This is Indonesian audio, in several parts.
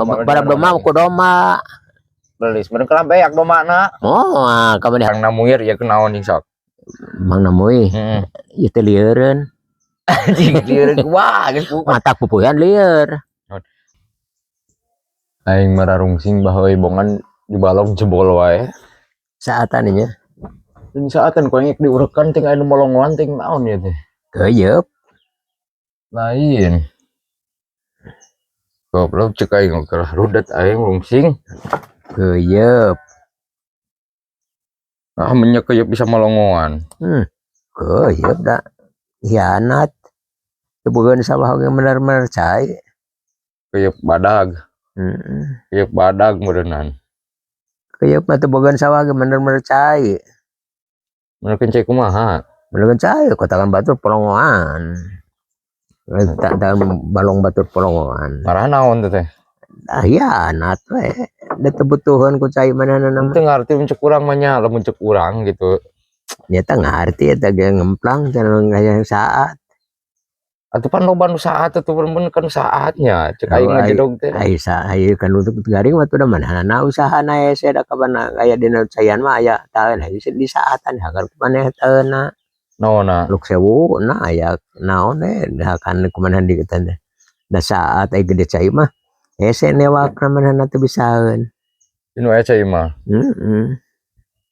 barang doma ku doma belis bener kelam beak domana oh kamu yang namuir ya kenaon ning sok mang namui ieu teh lieureun anjing lieureun wah geus matak pupuhan lieur aing mararungsing baheui bongan di balong jebol wae saatan nya ini saatan koeng diurekan ting anu molongoan ting naon ya teh keuyeub lain goblok cek aing keur rudet aing rungsing keuyeub menyak keuyeub bisa molongoan keuyeub da hianat kebugan sabah ge bener-bener cai keuyeub badag keuyeub badag meureunnan keuyeub mah teu bogan sawah ge bener-bener cai bener kencai kumaha bener cai kotakan batur polongoan tak balong batur polongoan marah naon teh hianat we da teu butuhan ku cai manehna mah teu ngarti muncul urang mah nya lamun cek urang gitu nya teh ngarti eta ge ngemplang cenah aya saat atuh pan loba nu saat atuh bener kan saatnya cek aing ngajedog teh ai kan untuk garing mah teh manehna usahana ese da kabana aya dina caian mah aya taeun di saatan hagar maneh taeuna naonna Luk Sewu na aya naon kan kumaha di kita teh da saat ai gede cai mah ese newakna manehna teu bisaeun inu aya cai mah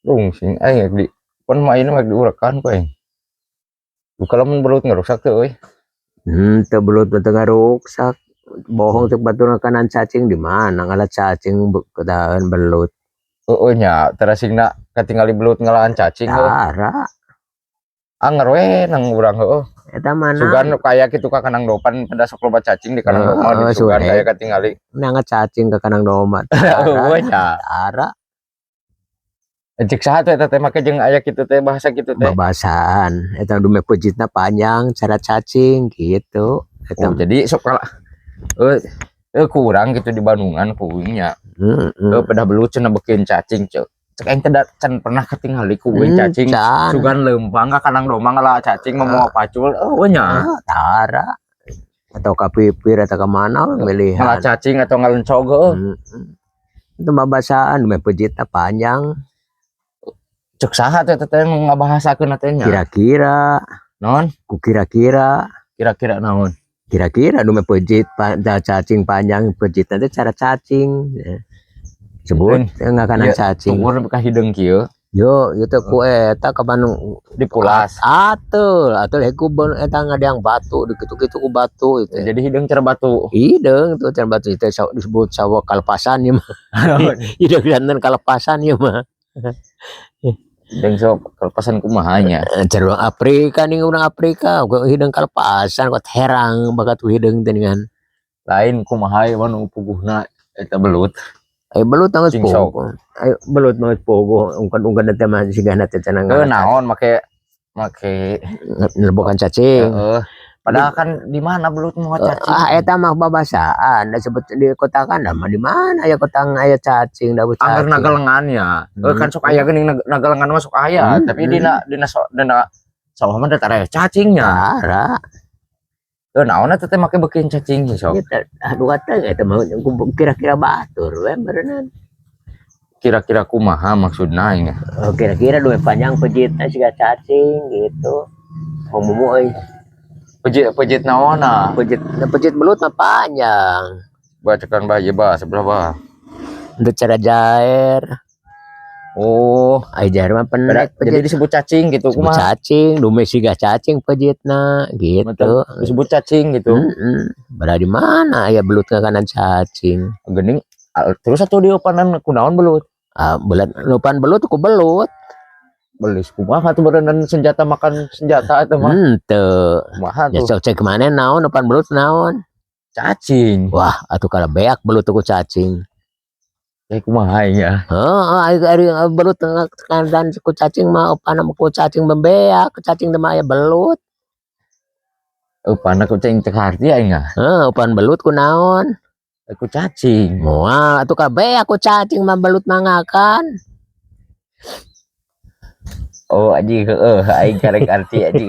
rungsing aing di pon mah ini mah diurekan ko aing buka lamun belut ngarusak teh euy teu belut teu ngaruksak bohong cek batur kanan cacing di mana ngalah cacing ketahuan belut nya terasingna katingali belut ngalahan cacing cara anger we nang urang heueuh eta mana sugan kaya kitu ka kanang dopan pada sok loba cacing di kanang doma di sugan kaya katingali nang cacing ka kanang doma heueuh nya cara cek saha teh eta teh make jeung aya kitu teh bahasa kitu teh babasaan eta dume pejitna panjang cara cacing gitu eta jadi sok kurang gitu di Bandungan kuingnya pada belut cenah beukeun cacing cek aing teh can pernah ketingali ku cacing sugan leumpang ka kanang doma ngala cacing mau pacul nya tara atau ka pipir atau ka mana milihan ngala cacing atau ngalencog itu babasaan dume pejitna panjang cek saha teh teh ngabahasakeun teh nya kira-kira naon ku kira-kira naon kira-kira dume pejit cacing panjang pejit nanti cara cacing sebut enggak kanan cacing umur ka hideung kieu yo teh ku eta ka Bandung dipulas atuh heku eta ngadeang batu dikitu-kitu ku batu itu jadi hideung cara batu hideung tuh cara batu itu disebut sawah kalepasan ieu mah hideung janten kalepasan ieu mah dan sok kelepasan kumaha nya cerung Afrika nih urang Afrika hideung kalepasan kok herang bakat hideung teh dengan lain kumaha anu puguhna eta belut belut tangis pogo belut mah pogo ungkan teh mah sigana teh cenah naon make nelbokan cacing padahal kan di mana belut mau cacing eta mah babasaan da sebut di kota kan mah di mana aya kota aya cacing da cacing anggar nagalengannya kan sok aya geuning nagalengan mah sok aya tapi dina sawah mah da tara cacingnya tara naonna teh make beukeun cacing sok aduh teh eta mah kira-kira batur we berenang kira-kira kumaha maksudna nya kira-kira duwe panjang pejitna siga cacing gitu ngomong euy pejit naonna pejit belut mah panjang bacakan bae sebelah bah untuk cara jair ai jair mah pendek jadi disebut cacing gitu kumaha cacing dume siga cacing pejitna gitu disebut cacing gitu berada di mana aya belut ka kanan cacing geuning terus atuh diopanan kunaon belut belut lupan belut ku belut belis kumaha tuh berenang senjata makan senjata eta mah henteu kumaha tuh ya cek mana naon lupan belut naon cacing wah atuh kalau beak belut ku cacing kumaha ya ari belut dan ku cacing mah upana ku cacing membeak cacing teh mah aya belut upana ku cacing teh harti aing upan belut ku naon ku cacing moal atuh ka beak ku cacing mah belut mangakan aji aing karek arti aji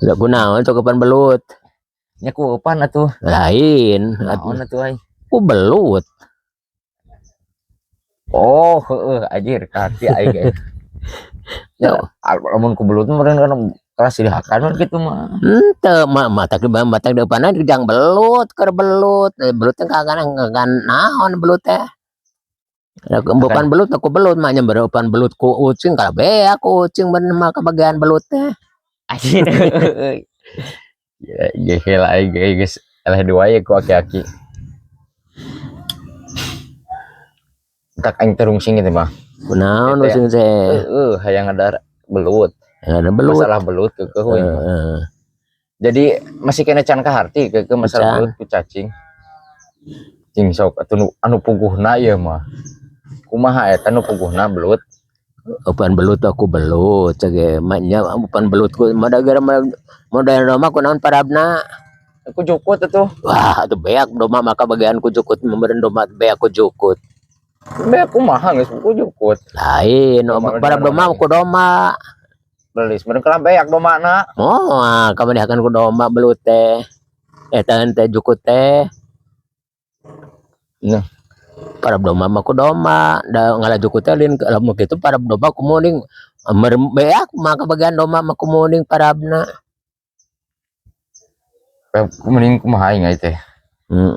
da ku naon sok upan belut nya ku upan atuh lain naon atuh ai ku belut. Oh, heeh anjir kaki aing ge. Ya, lamun ku belut meureun kan kelas dihakan gitu mah. Henteu matak depanan jang belut keur belut. Belut teh kagana naon belut teh. Bukan belut aku belut mah nyamberepan belut ku ucing kabeh aku ucing bener mah kebagian belut teh. Anjir. Ya, gehela aing geus eleh dua ya ku aki-aki. Tak aing terungsing gitu mah. Kunaon using teh? Hayang ada belut. Ada belut. Masalah belut keueuh we mah. Jadi masih kena can kaharti keueuh masalah belut ku cacing. Cing sok anu puguhna ieu mah. Kumaha eta anu puguhna belut? Upan belut aku belut cage nya upan belutku madagara modern doma kunaon parabna? Aku jukut atuh. Wah, atuh beak doma maka bagian ku jukut memberen doma beak ku jukut. Beak kumaha geus ku jukut. Lain, parab doma ku doma. Belis meureun kala beak domana. Oh, kamanihakan ku doma belut teh. Eta teh jukut teh. Nah, parab doma mah ku doma, da ngalajukut teh lain lamun kitu parab doma ku muning beak maka bagian doma mah ku muning parabna. Mending kumaha aing teh.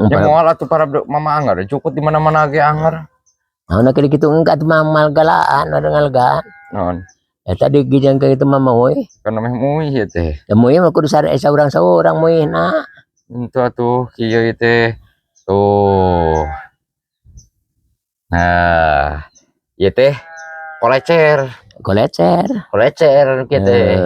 Ya moal atuh parab mama anggar jukut di mana-mana ge anggar. Nah, kitu engka teh mal galaan ada ngalgaan. Naon? Eta di gijang ke itu mah moy. Kana meh muih ieu teh. Da moy mah kudu sare saurang-saurang moyna. Itu atuh kieu teh. Tuh. Nah, ieu teh kolecer kieu teh.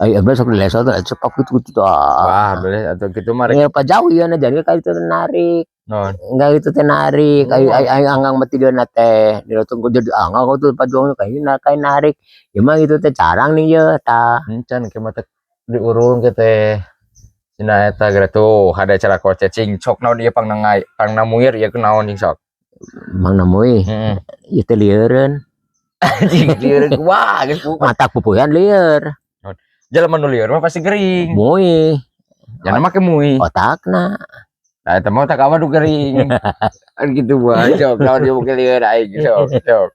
Ayo besok dilesot cepak gitu. Wah, boleh atau gitu mah Ya pa jauh ya jadi ka itu narik. Non. Enggak itu teh narik. Ayo anggang mati dia teh. Dia tunggu jadi anggang tuh pajuang kayak narik. Ya mah itu teh carang nih ya ta. Encan ke mata diurung ke teh. Cina eta gara tuh ada cara kau cacing sok naon ieu pangna muir ya kunaon ning sok. Mang namuy. Ieu teh lieureun. Anjing lieureun wah geus matak pupuyan lieur. Jalan nu lieur mah pasti gering. Muih. Jangan make muih. Otakna. Nah, eta mah otak awak gering. Gitu bae sok naon dia make lieur aing sok.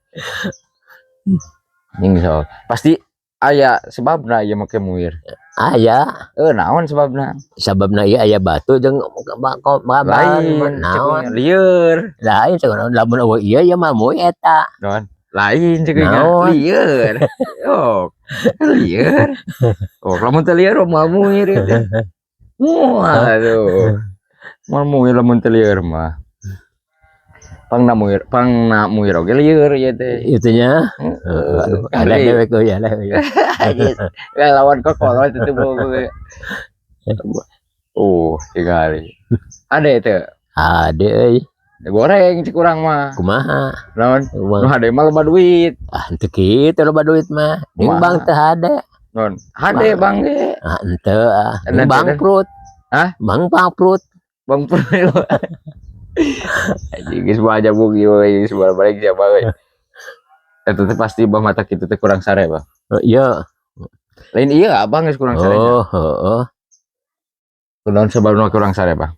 Ning sok. Pasti aya sebabna ieu make muir. Aya. Naon sebabna? Sababna ieu aya batu jeung lain naon lieur. Lain sakono lamun eueuh ieu ya mah muih eta. Naon? Lain ceukeunya lieur. Oh. Lieur. Oh, lamun teh lieur mah muir teh. Waduh. Mal muir lamun teh lieur mah. Pangna muir oge lieur ieu teh. Itu nya. Aduh, eleh dewek euy eleh. Lawan kokolot itu bogo. Oh, sekali. Ada itu. Ade euy. Goreng cik urang mah. Kumaha? Naon? Nu hade mah loba duit. Henteu kitu loba duit mah. Ning bang teu hade. Naon? Hade bang ge. Henteu Ning bangkrut. Hah? Bang bangkrut. Bangkrut. Anjing geus aja bugi we, geus balik siapa we. Eta teh pasti bah mata kitu teh kurang sare, Bang. Iya. Lain iya abang geus kurang sare. Oh, heeh. Kunaon sababna kurang sare, Bang?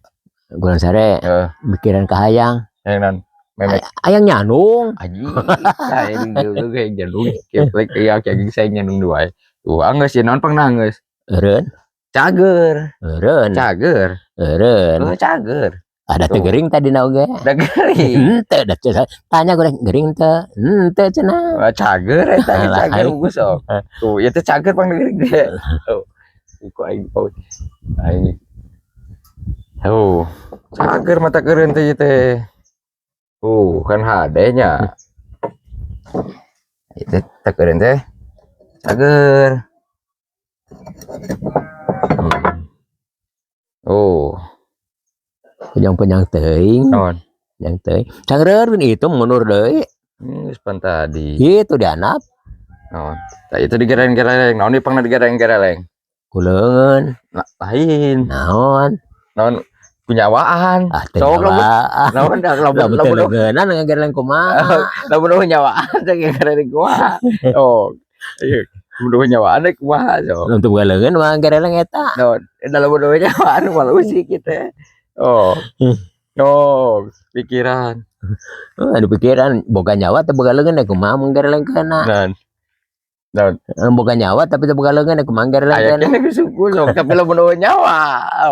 Kurang sare. Pikiran kahayang. Yang memek ayang nyanung anjing saya juga kayak jantung keplek kayak saya nyanung dua tuh angges ya non pengnangges eureun cager ada teh gering tadi na oge da gering henteu da tanya gue gering teh henteu cenah cager eta cager geus tuh ieu teh cager pang gering teh ku aing paut aing cager mata keureun teh kan hadenya itu tekerin teh cager panjang teuing yang teuing cagereun itu mundur deui geus pan tadi itu dianap naon tah itu digeraeng-geraeng naon dipangna digeraeng-geraeng kuleungeun lain naon punyawaan sok lamun leungeunnan ngagereng kumaha lamun nyawaan teh ngagereng kumaha lamun nyawaan kumaha sok untuk leungeun mah ngagereng eta naon lamun nyawaan malu sih kita Oh, pikiran. Ada pikiran boga nyawa tapi boga leungeun kumaha mangger leungkeunna. Dan Boga nyawa tapi teu boga leungeun kumaha mangger aya leungkeunna. kene geus sok tapi lamun eueuh nyawa.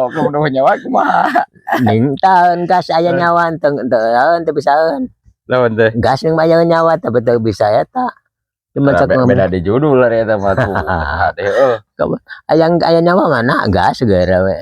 Oh, lamun eueuh nyawa kumaha? Ning taeun gas aya nyawa teu bisaeun. Lamun teh. Gas yang aya nyawa tapi teu bisa eta. Cuma cek Beda di judul lah eta mah tuh. Heuh. aya nyawa mana gas segera we.